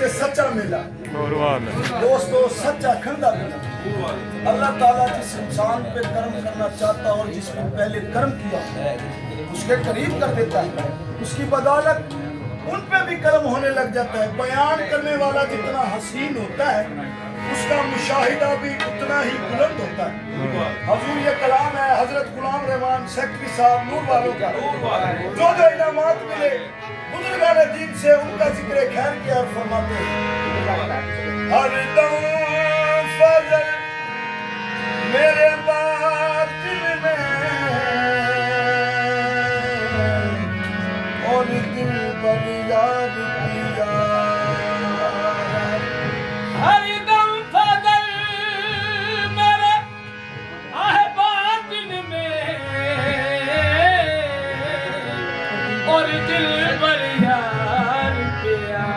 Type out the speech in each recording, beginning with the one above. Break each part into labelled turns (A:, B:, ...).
A: के सच्चा मिला दोस्तों, सच्चा खंडा मिला। अल्लाह ताला जिस इंसान पे कर्म करना चाहता और जिसने पहले कर्म किया उसके करीब कर देता है, उसकी बदौलत उन पे भी कर्म होने लग जाता है। बयान करने वाला जितना हसीन होता है उसका मुशाहिदा भी उतना ही बुलंद होता है। हजूर ये कलाम है हजरत गुलाम रहमान सेक्रेटरी साहब नूर वालों का, जो इनामात मिले बुजुर्गान दीन से उनका जिक्र खैर किया और फरमाते हैं हरदम फजल मेरे बातिल में और दिल पर याद किया।
B: हरदम फजल मेरे आहे बातिन में और दिल पर यार प्यार।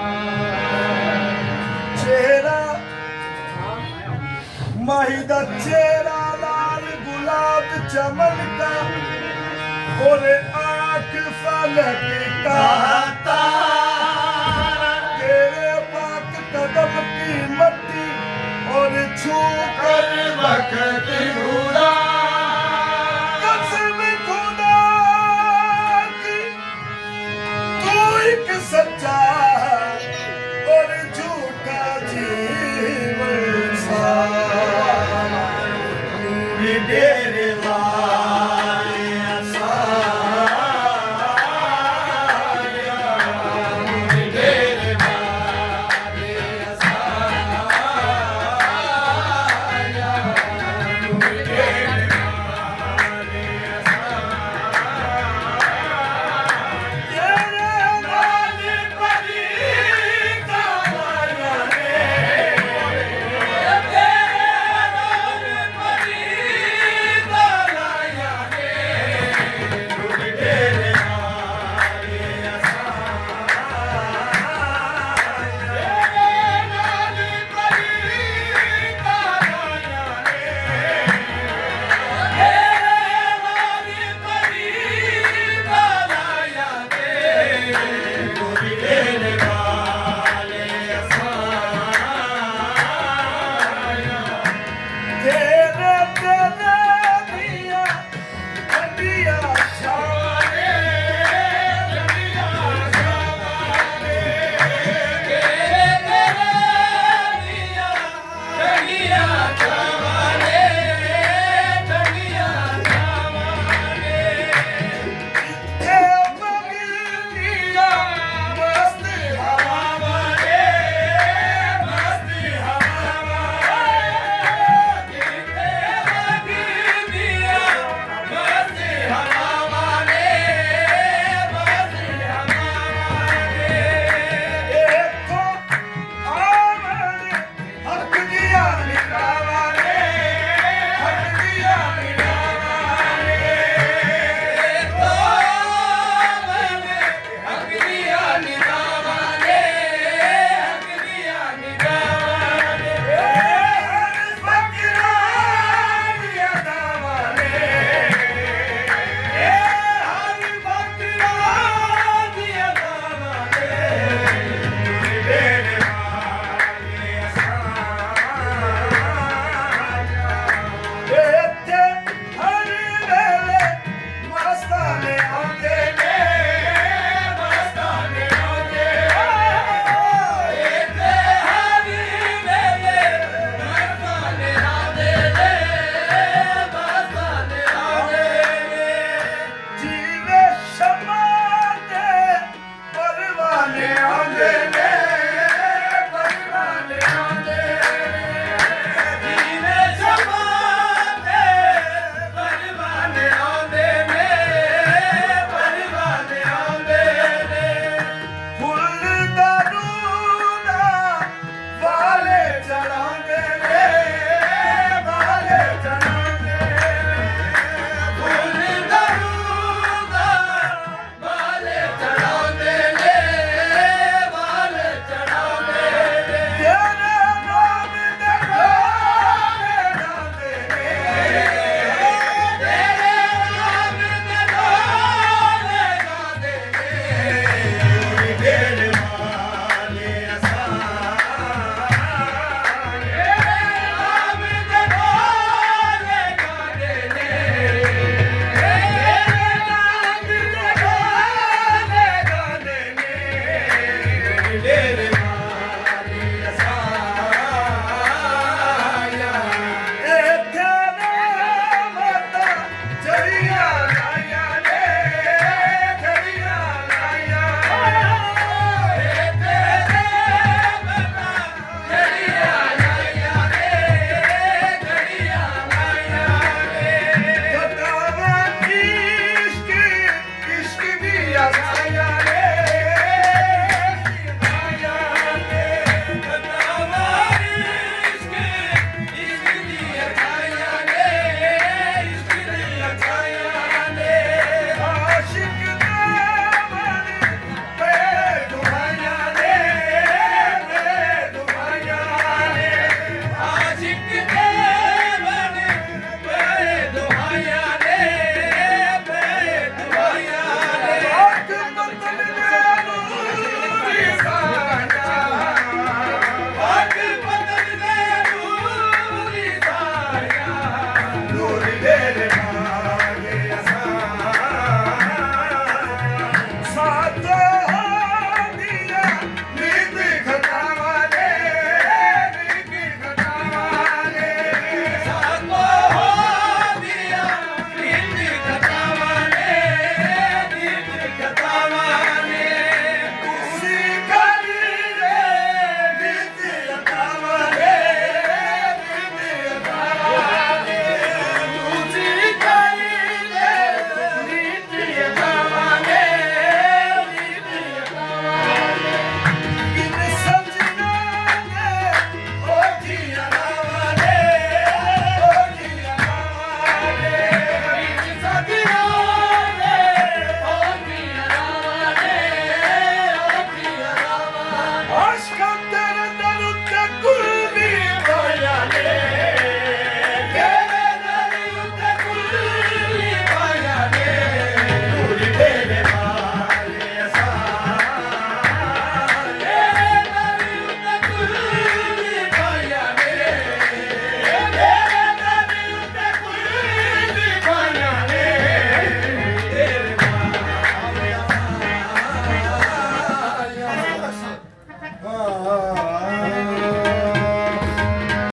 A: चेहरा माहिदा चेहरा लाल गुलाब चमन का और आंख फलक का तारा, तेरे पाक कदम की मट्टी और छू कर वक्त हुआ। कसम खुदा की तू एक सच्चा और झूठा जीवन सा।